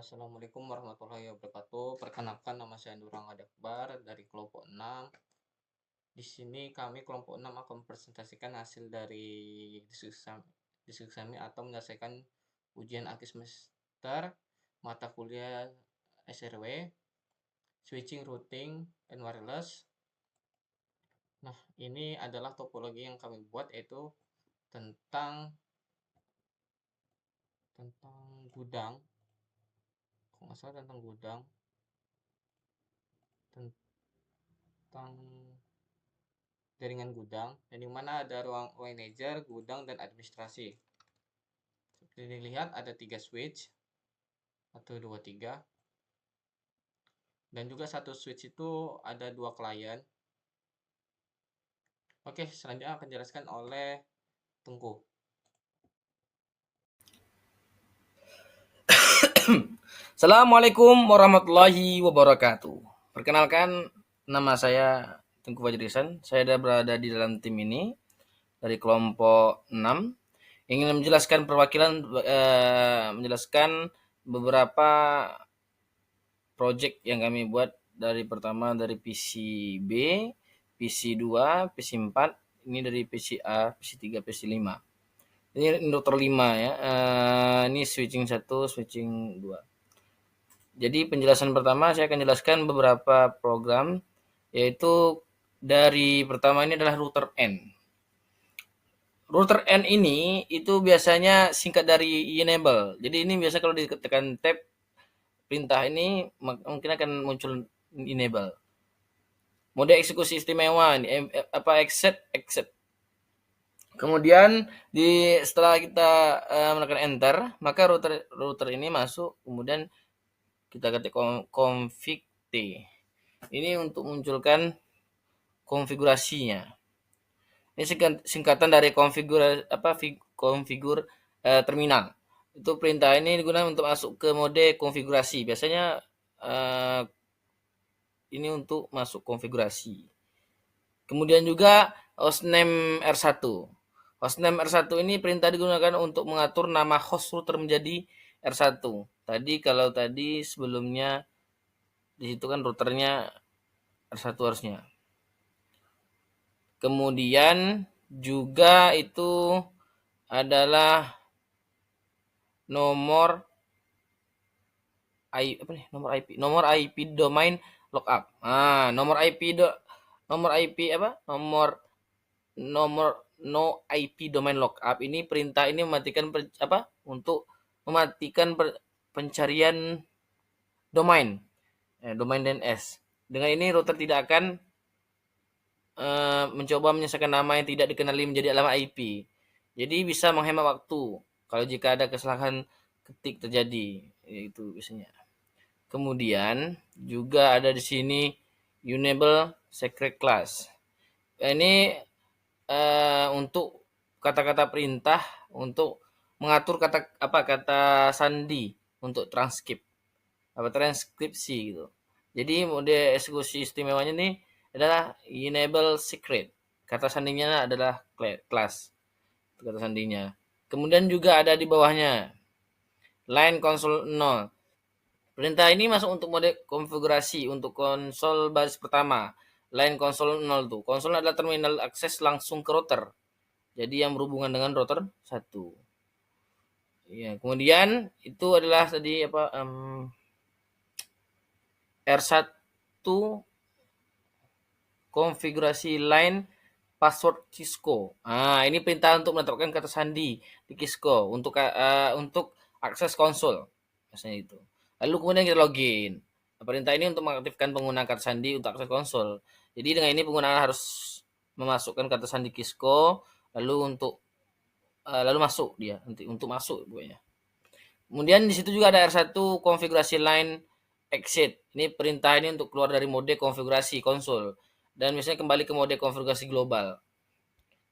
Assalamualaikum warahmatullahi wabarakatuh. Perkenalkan nama saya Nurang Adakbar dari kelompok 6. Di sini kami kelompok 6 akan mempresentasikan hasil dari diskusi kami atau menyelesaikan ujian akhir semester mata kuliah SRW, Switching Routing and Wireless. Nah, ini adalah topologi yang kami buat, yaitu tentang gudang. Kalau nggak salah tentang gudang, tentang jaringan gudang, dan di mana ada ruang manajer, gudang, dan administrasi. Seperti dilihat ada 3 switch, 1, 2, 3. Dan juga satu switch itu ada 2 klien. Oke, selanjutnya akan dijelaskan oleh Tengku. Assalamualaikum warahmatullahi wabarakatuh. Perkenalkan, nama saya Tengku Fajrisan. Saya sudah berada di dalam tim ini dari kelompok 6. Ingin menjelaskan menjelaskan beberapa project yang kami buat dari pertama dari PC-B, PC-2, PC-4, ini dari PC-A, PC-3, PC-5. Ini induktor 5 ya. Ini switching 1, switching 2. Jadi penjelasan pertama saya akan jelaskan beberapa program, yaitu dari pertama ini adalah router N. Router N ini itu biasanya singkat dari enable. Jadi ini biasa kalau ditekan tab perintah ini mungkin akan muncul enable. Mode eksekusi istimewa ini exit. Kemudian setelah kita menekan enter, maka router ini masuk, kemudian kita ketik config T. Ini untuk munculkan konfigurasinya. Ini singkatan dari konfigur terminal. Itu perintah ini digunakan untuk masuk ke mode konfigurasi. Biasanya ini untuk masuk konfigurasi. Kemudian juga hostname R1. Hostname R1 ini perintah digunakan untuk mengatur nama host router menjadi R1. Kalau tadi sebelumnya di situ kan routernya R1 harusnya. Kemudian juga itu adalah nomor IP domain lookup. Nomor no IP domain lookup ini perintah ini mematikan untuk mematikan pencarian domain DNS. Dengan ini router tidak akan mencoba menyelesaikan nama yang tidak dikenali menjadi alamat IP. Jadi bisa menghemat waktu kalau jika ada kesalahan ketik terjadi, itu biasanya. Kemudian juga ada di sini enable secret class. Ini untuk kata-kata perintah untuk mengatur kata sandi untuk transkripsi gitu. Jadi mode eksekusi istimewanya nih adalah enable secret. Kata sandinya adalah class. Kata sandinya. Kemudian juga ada di bawahnya line console 0. Perintah ini masuk untuk mode konfigurasi untuk konsol baris pertama. Line console 0 tuh. Konsol adalah terminal akses langsung ke router. Jadi yang berhubungan dengan router 1. Ya, kemudian itu adalah tadi R1 konfigurasi line password Cisco. Ini perintah untuk menetapkan kata sandi di Cisco untuk akses konsol. Biasanya itu. Lalu kemudian kita login. Perintah ini untuk mengaktifkan penggunaan kata sandi untuk akses konsol. Jadi dengan ini pengguna harus memasukkan kata sandi Cisco, lalu masuk dia untuk masuk pokoknya. Kemudian di situ juga ada R1 konfigurasi line exit. Ini perintah ini untuk keluar dari mode konfigurasi konsol dan biasanya kembali ke mode konfigurasi global.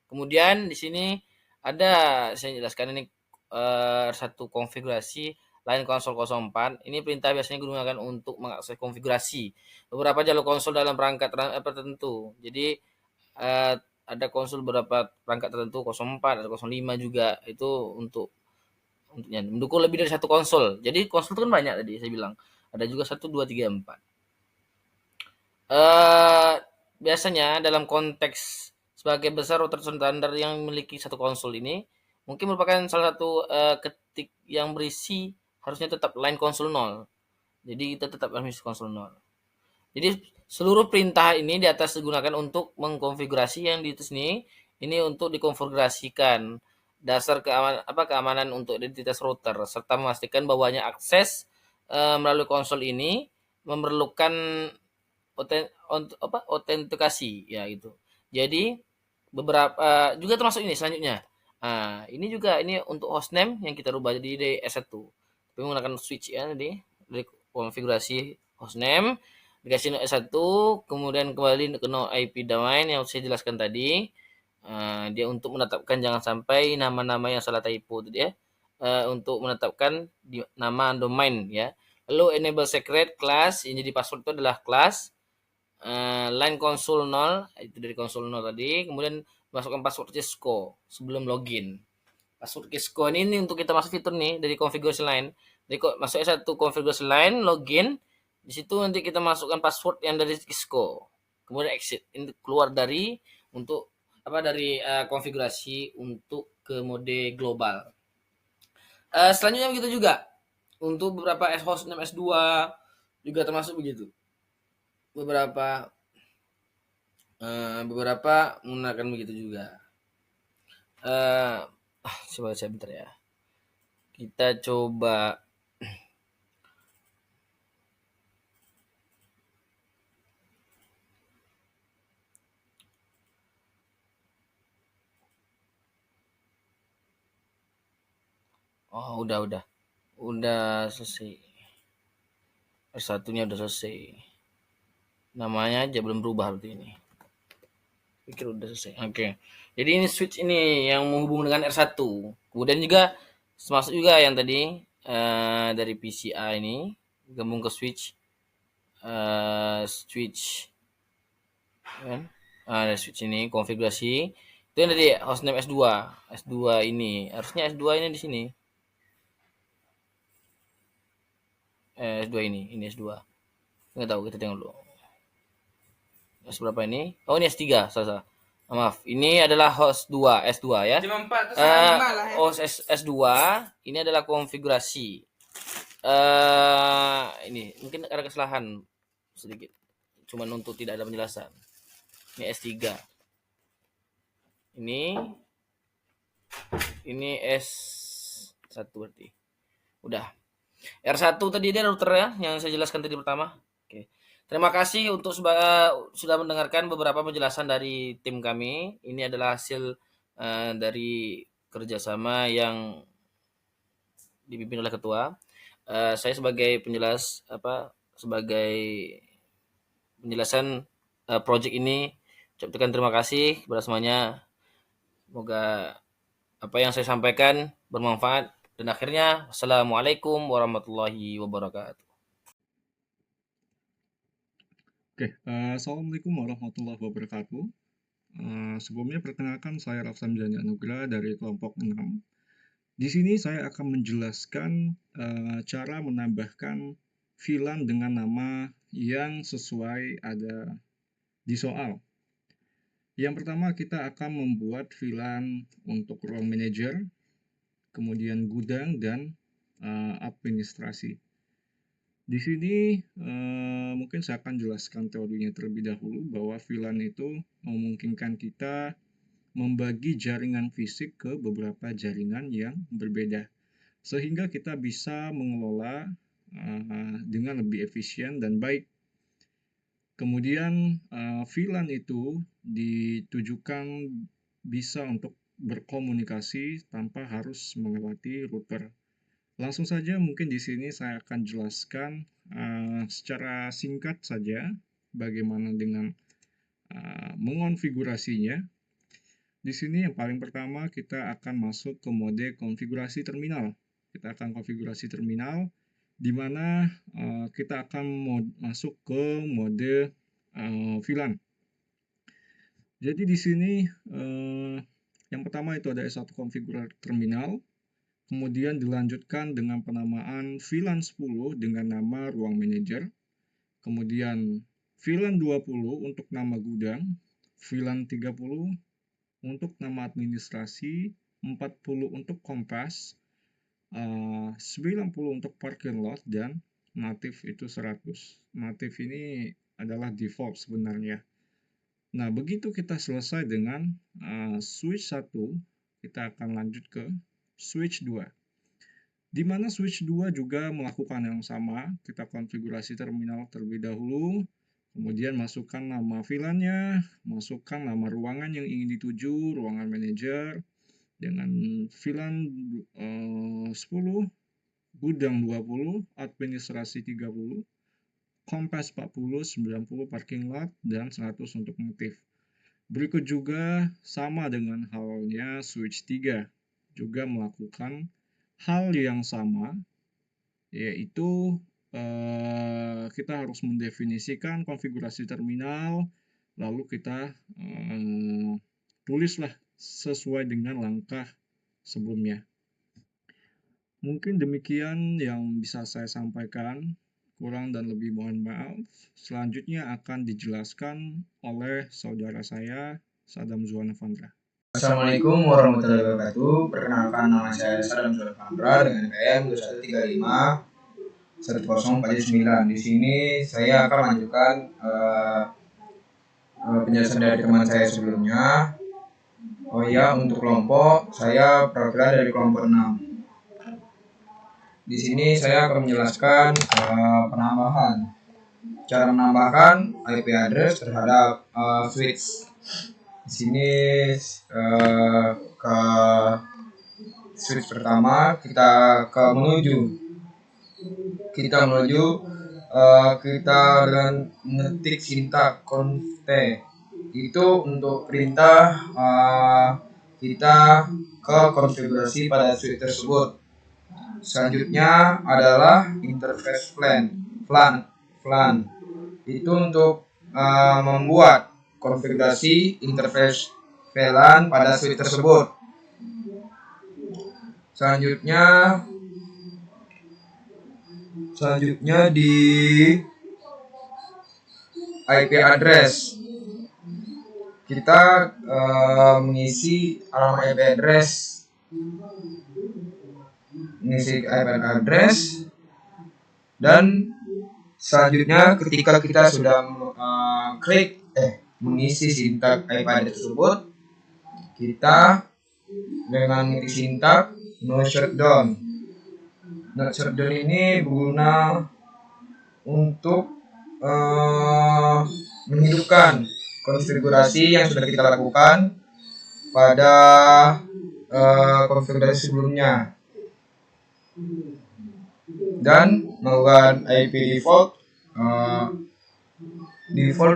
Kemudian di sini ada saya jelaskan ini R1 konfigurasi line konsol 04. Ini perintah biasanya digunakan untuk mengakses konfigurasi beberapa jalur konsol dalam perangkat tertentu. Jadi ada konsol beberapa perangkat tertentu 04 ada 05 juga, itu untuk mendukung lebih dari satu konsol. Jadi konsol itu kan banyak tadi saya bilang. Ada juga 1, 2, 3, 4. Biasanya dalam konteks sebagai besar router standar yang memiliki satu konsol ini mungkin merupakan salah satu ketik yang berisi harusnya tetap line konsol 0. Jadi kita tetap harus konsol 0. Jadi seluruh perintah ini di atas digunakan untuk mengkonfigurasi yang di atas ini untuk dikonfigurasikan dasar keamanan untuk identitas router serta memastikan bahwanya akses melalui konsol ini memerlukan autentikasi ya gitu. Jadi beberapa juga termasuk ini selanjutnya. Nah, ini juga ini untuk hostname yang kita rubah jadi dari S1. Tapi menggunakan switch ya tadi dari konfigurasi hostname dikasih no S1, kemudian kembali ke no IP domain yang saya jelaskan tadi. Dia untuk menetapkan jangan sampai nama-nama yang salah typo tadi ya. Untuk menetapkan nama domain ya. Lalu enable secret class, yang jadi password itu adalah class. Line konsol 0, itu dari konsol 0 tadi. Kemudian masukkan password Cisco sebelum login. Password Cisco ini untuk kita masuk fitur nih dari konfigurasi lain. Jadi masuk satu konfigurasi lain, login. Di situ nanti kita masukkan password yang dari Cisco. Kemudian exit. Ini keluar dari untuk dari konfigurasi untuk ke mode global. Selanjutnya begitu juga untuk beberapa host 6 S2 juga termasuk begitu. Beberapa menggunakan begitu juga. Coba saya bentar ya. Kita coba udah selesai. S1-nya udah selesai. Namanya aja belum berubah berarti ini. Pikir udah selesai. Oke. Jadi ini switch ini yang menghubung dengan R1. Kemudian juga termasuk juga yang tadi dari PCI ini gabung ke switch kan? Ada switch ini konfigurasi. Itu yang tadi hostname S2. S2 ini harusnya S2 ini di sini. S2 ini S2. Enggak tahu, kita tengok dulu. S berapa ini? Oh, ini S3, salah. Maaf, ini adalah host 2, S2 ya. 54 terus 5 lah ya. Host S2 ini adalah konfigurasi. Ini mungkin ada kesalahan sedikit. Cuman untuk tidak ada penjelasan. Ini S3. Ini S1 berarti. Udah. R1 tadi dia router ya yang saya jelaskan tadi pertama. Oke. Terima kasih untuk sudah mendengarkan beberapa penjelasan dari tim kami. Ini adalah hasil dari kerjasama yang dipimpin oleh ketua. Saya sebagai sebagai penjelasan project ini, ucapkan terima kasih kepada semuanya. Semoga apa yang saya sampaikan bermanfaat. Dan akhirnya, Assalamualaikum warahmatullahi wabarakatuh. Oke, Assalamualaikum warahmatullahi wabarakatuh. Sebelumnya perkenalkan saya Rafsan Jani Anugrah dari kelompok 6. Di sini saya akan menjelaskan cara menambahkan VLAN dengan nama yang sesuai ada di soal. Yang pertama kita akan membuat VLAN untuk ruang manager, kemudian gudang, dan administrasi. Di sini mungkin saya akan jelaskan teorinya terlebih dahulu bahwa VLAN itu memungkinkan kita membagi jaringan fisik ke beberapa jaringan yang berbeda sehingga kita bisa mengelola dengan lebih efisien dan baik. Kemudian VLAN itu ditujukan bisa untuk berkomunikasi tanpa harus melewati router. Langsung saja mungkin di sini saya akan jelaskan secara singkat saja bagaimana dengan mengonfigurasinya. Di sini yang paling pertama kita akan masuk ke mode konfigurasi terminal. Kita akan konfigurasi terminal di mana kita akan masuk ke mode VLAN. Jadi di sini yang pertama itu ada S1 konfigurator terminal. kemudian dilanjutkan dengan penamaan VLAN 10 dengan nama ruang manajer, kemudian VLAN 20 untuk nama gudang, VLAN 30 untuk nama administrasi, 40 untuk kompas, 90 untuk parking lot, dan native itu 100. Native ini adalah default sebenarnya. Nah, begitu kita selesai dengan switch 1, kita akan lanjut ke switch 2. Di mana switch 2 juga melakukan yang sama, kita konfigurasi terminal terlebih dahulu, kemudian masukkan nama VLAN-nya, masukkan nama ruangan yang ingin dituju, ruangan manajer, dengan VLAN 10, gudang 20, administrasi 30, kompas 40, 90 parking lot, dan 100 untuk motif. Berikut juga sama dengan halnya switch 3, juga melakukan hal yang sama, yaitu kita harus mendefinisikan konfigurasi terminal, lalu kita tulislah sesuai dengan langkah sebelumnya. Mungkin demikian yang bisa saya sampaikan, kurang dan lebih mohon maaf. Selanjutnya akan dijelaskan oleh saudara saya, Sadam Zuan Vandra. Assalamualaikum warahmatullahi wabarakatuh. Perkenalkan, nama saya Sadam Zuan Vandra dengan NPM 21351049. Di sini saya akan melanjutkan penjelasan dari teman saya sebelumnya. Oh ya, untuk kelompok saya perwakilan dari kelompok 6. Di sini saya akan menjelaskan penambahan. Cara menambahkan IP address terhadap switch. Di sini ke switch pertama kita menuju kita dengan mengetik sintak const itu untuk perintah kita ke konfigurasi pada switch tersebut. Selanjutnya adalah interface VLAN itu untuk membuat konfigurasi interface VLAN pada switch tersebut. Selanjutnya di IP address kita mengisi alamat IP address, dan selanjutnya ketika kita sudah mengisi sintak IP address tersebut, kita dengan mengisi sintak no shutdown. No shutdown ini berguna untuk menghidupkan konfigurasi yang sudah kita lakukan pada konfigurasi sebelumnya, dan melakukan IP default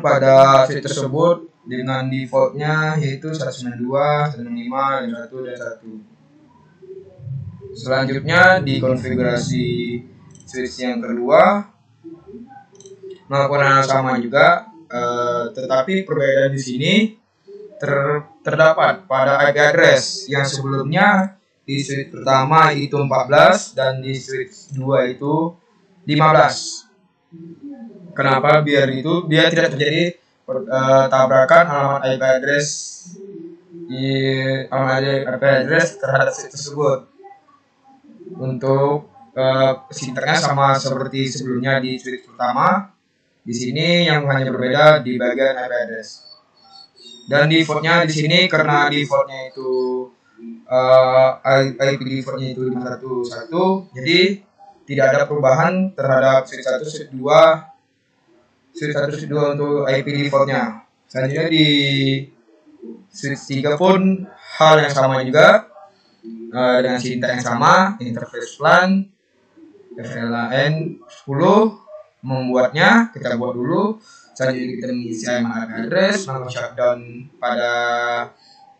pada switch tersebut dengan defaultnya yaitu 192, 165, 51, dan 1. Selanjutnya di konfigurasi switch yang kedua melakukan hal sama juga, tetapi perbedaan di sini terdapat pada IP address yang sebelumnya di switch pertama itu 14 dan di switch 2 itu 15. Kenapa? Biar tidak terjadi tabrakan alamat IP address terhadap switch tersebut. Untuk sintaknya sama seperti sebelumnya di switch pertama. Di sini yang hanya berbeda di bagian IP address. Dan defaultnya di sini karena defaultnya itu IP defaultnya itu 511, jadi tidak ada perubahan terhadap switch 1, switch 2 untuk IP defaultnya. Selanjutnya di switch 3 pun hal yang sama juga, dengan sintak yang sama, interface VLAN 10 membuatnya, kita buat dulu. Selanjutnya kita mengisi alamat address, melakukan shutdown pada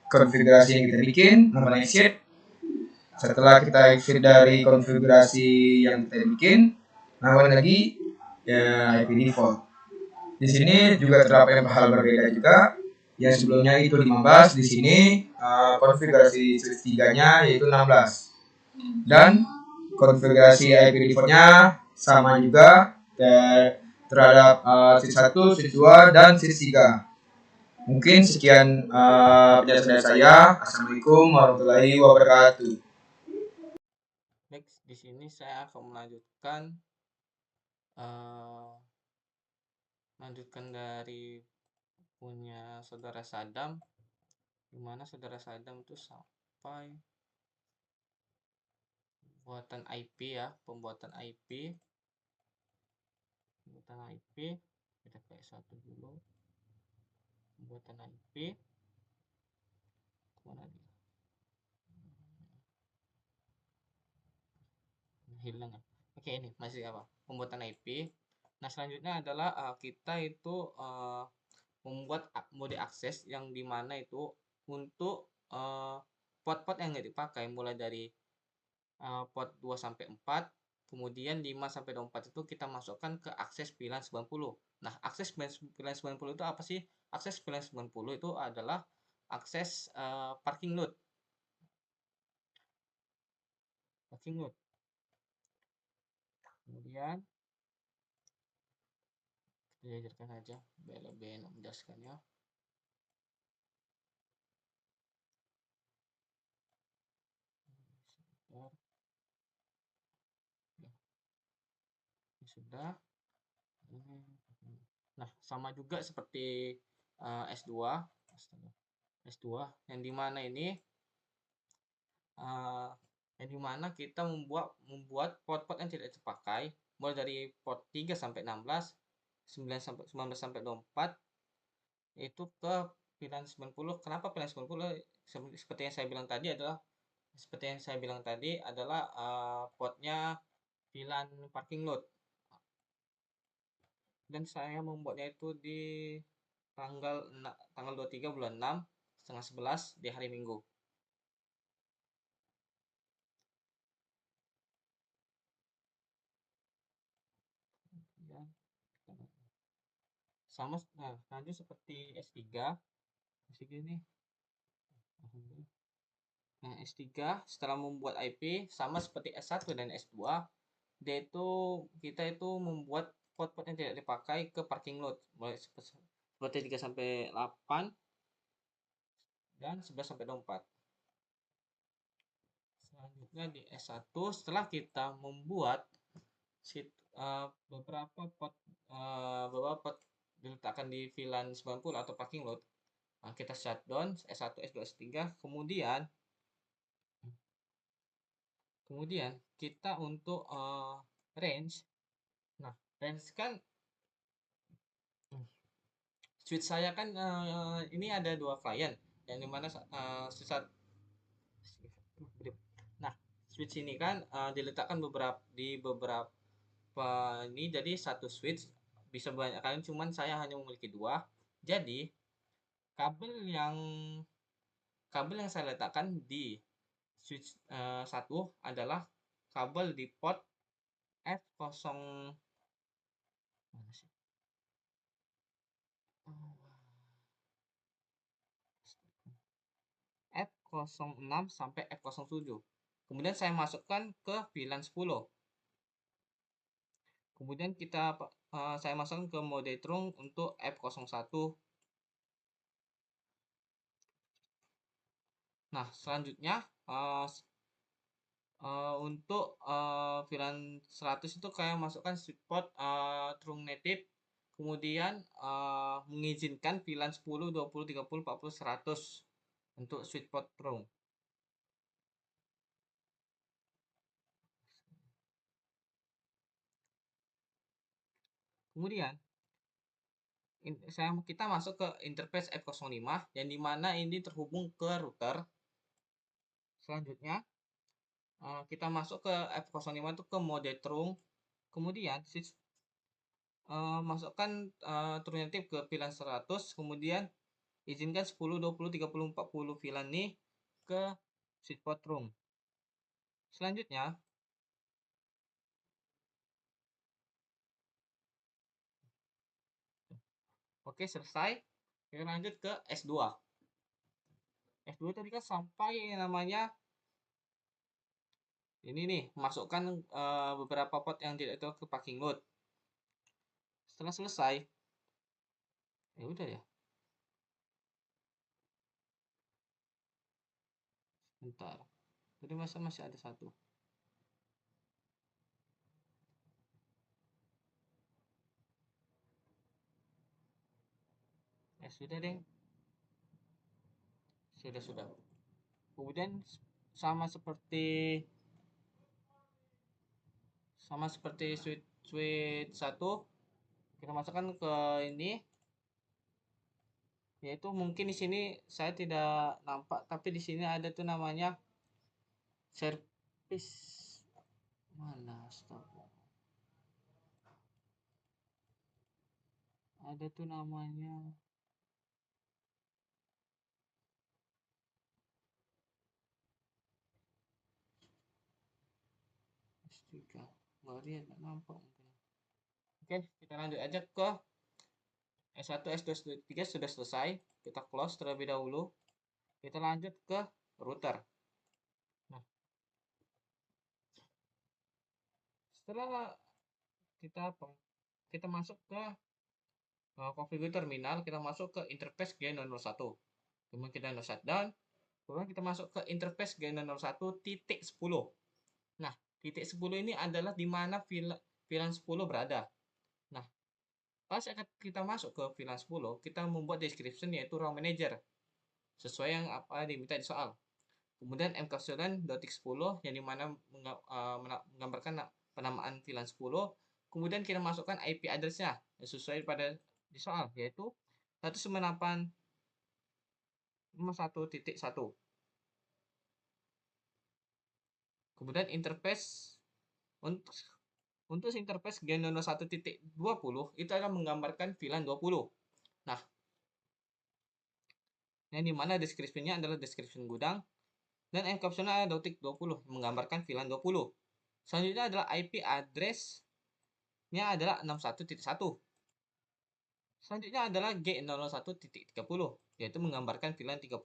konfigurasi yang kita bikin, melakukan exit. Setelah kita exit dari konfigurasi yang kita bikin, melakukan lagi IP default. Di sini juga terdapat hal berbeda juga. Yang sebelumnya itu 15, di sini konfigurasi switch 3-nya yaitu 16. Dan konfigurasi IP defaultnya sama juga terhadap switch 1, switch 2, dan switch 3. Mungkin sekian penjelasan dari saya. Assalamualaikum warahmatullahi wabarakatuh. Next, di sini saya akan melanjutkan dari punya saudara Sadam, dimana saudara Sadam itu sampai pembuatan IP, kita kayak satu dulu, pembuatan IP, kemana dia? Hilang ya. Oke, ini masih apa? Pembuatan IP. Nah, selanjutnya adalah kita itu membuat mode akses yang dimana itu untuk port-port yang nggak dipakai, mulai dari port 2 sampai 4, kemudian 5 sampai 24 itu kita masukkan ke akses VLAN 90. Nah, akses VLAN 90 itu apa sih? Akses VLAN 90 itu adalah akses parking load. Kemudian kita ajarkan aja biar lebih enak menjelaskannya. Sebentar. Ya, ini sudah. Nah, sama juga seperti S2, yang dimana ini yang dimana kita membuat port-port yang tidak terpakai, mulai dari port 3 sampai 16, 9 sampai 19 sampai 24 itu ke VLAN 90. Kenapa VLAN 90? Seperti yang saya bilang tadi adalah portnya VLAN parking load, dan saya membuatnya itu di tanggal 23 bulan 6 setengah 11 di hari Minggu. Ya, sama. Nah, lanjut seperti S3 ini. Nah, S3 setelah membuat IP sama seperti S1 dan S2, kita itu membuat port-port yang tidak dipakai ke parking lot, mulai seperti 3 sampai 8 dan 11 sampai 24. Selanjutnya di S1, setelah kita membuat beberapa port diletakkan di VLAN 90 atau parking lot, kita shutdown S1, S2, S3, kemudian kita untuk range. Nah, range kan switch saya kan ini ada 2 klien yang dimana nah, switch ini kan diletakkan di beberapa ini, jadi satu switch bisa banyak kalian, cuman saya hanya memiliki 2. Jadi kabel yang saya letakkan di switch 1 adalah kabel di port F0 F06 sampai F07. Kemudian saya masukkan ke VLAN 10. Kemudian saya masukkan ke mode trunk untuk F01. Nah, selanjutnya untuk VLAN 100 itu kayak masukkan support trunk native, kemudian mengizinkan VLAN 10, 20, 30, 40, 100 untuk switchport trunk. Kemudian kita masuk ke interface F05 yang dimana ini terhubung ke router. Selanjutnya kita masuk ke F05 itu ke mode trunk, kemudian masukkan trunk native ke VLAN 100, kemudian izinkan 10, 20, 30, 40 VLAN ini ke switchport trunk. Selanjutnya oke, selesai. Kita lanjut ke S2. S2 tadi kan sampai namanya Ini nih, masukkan beberapa pot yang tidak itu ke packing load. Setelah selesai, ya udah ya. Bentar. Tadi masih ada satu. Ya sudah deh. Sudah. Kemudian sama seperti switch 1, kita masukkan ke ini, yaitu mungkin di sini saya tidak nampak, tapi di sini ada tuh namanya service. Mana stop? Ada tuh namanya S3. Nggak lihat, nggak nampak mungkin. Oke, kita lanjut aja ke S1, S2, S3 sudah selesai. Kita close terlebih dahulu. Kita lanjut ke router. Nah, setelah kita masuk ke configure terminal, kita masuk ke interface G001. Kemudian kita shutdown. Kemudian kita masuk ke interface G001.10. Nah, titik 10 ini adalah di mana VLAN 10 berada. Nah, pas kita masuk ke VLAN 10, kita membuat description yaitu row manager sesuai yang apa diminta di soal. Kemudian mkapsulan.10 yang dimana menggambarkan penamaan VLAN 10. Kemudian kita masukkan IP address-nya sesuai pada di soal, yaitu 198.51.1. Kemudian interface untuk interface G001.20 itu akan menggambarkan VLAN 20. Nah, yang dimana deskripsinya adalah description gudang dan encapsulnya adalah .20 menggambarkan VLAN 20. Selanjutnya adalah IP address-nya adalah 61.1. Selanjutnya adalah G001.30 yaitu menggambarkan VLAN 30,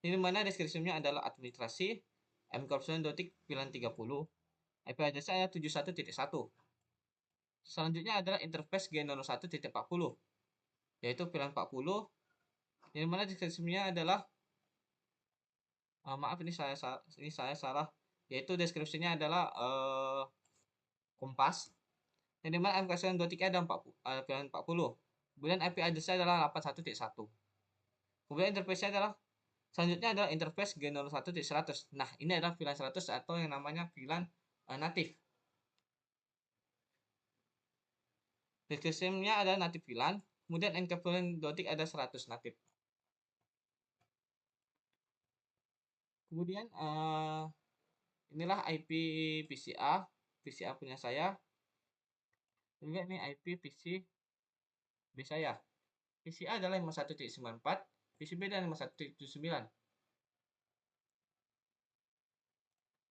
di mana deskripsinya adalah administrasi mcapsulan.VLAN 30. IP address adalah 71.1. Selanjutnya adalah interface G001.40 yaitu VLAN 40, di mana deskripsinya adalah maaf ini saya salah, yaitu deskripsinya adalah kompas, yang dimana mkapsulan.3 ada VLAN 40. Kemudian IP address adalah 81.1. Kemudian interface adalah selanjutnya adalah interface G01.100. Nah, ini adalah VLAN 100 atau yang namanya VLAN natif. Deskripsinya adalah natif VLAN, kemudian encapsulan.3 ada 100 natif. Kemudian inilah IP PCA punya saya. Juga ini IP PC B saya. PCA adalah 51.94, PCB adalah 51.79.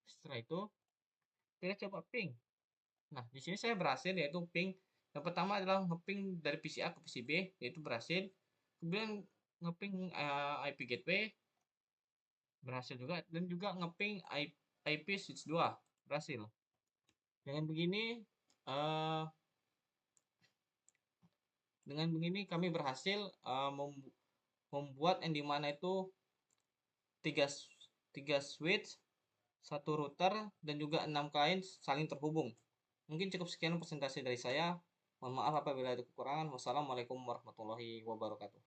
Setelah itu kita coba ping. Nah, di sini saya berhasil yaitu ping. Yang pertama adalah ngeping dari PCA ke PCB yaitu berhasil. Kemudian ngeping IP gateway berhasil juga, dan juga ngeping IP switch 2 berhasil. Dengan begini kami berhasil membuat yang dimana itu 3 switch, 1 router, dan juga 6 klien saling terhubung. Mungkin cukup sekian presentasi dari saya. Mohon maaf apabila ada kekurangan. Wassalamualaikum warahmatullahi wabarakatuh.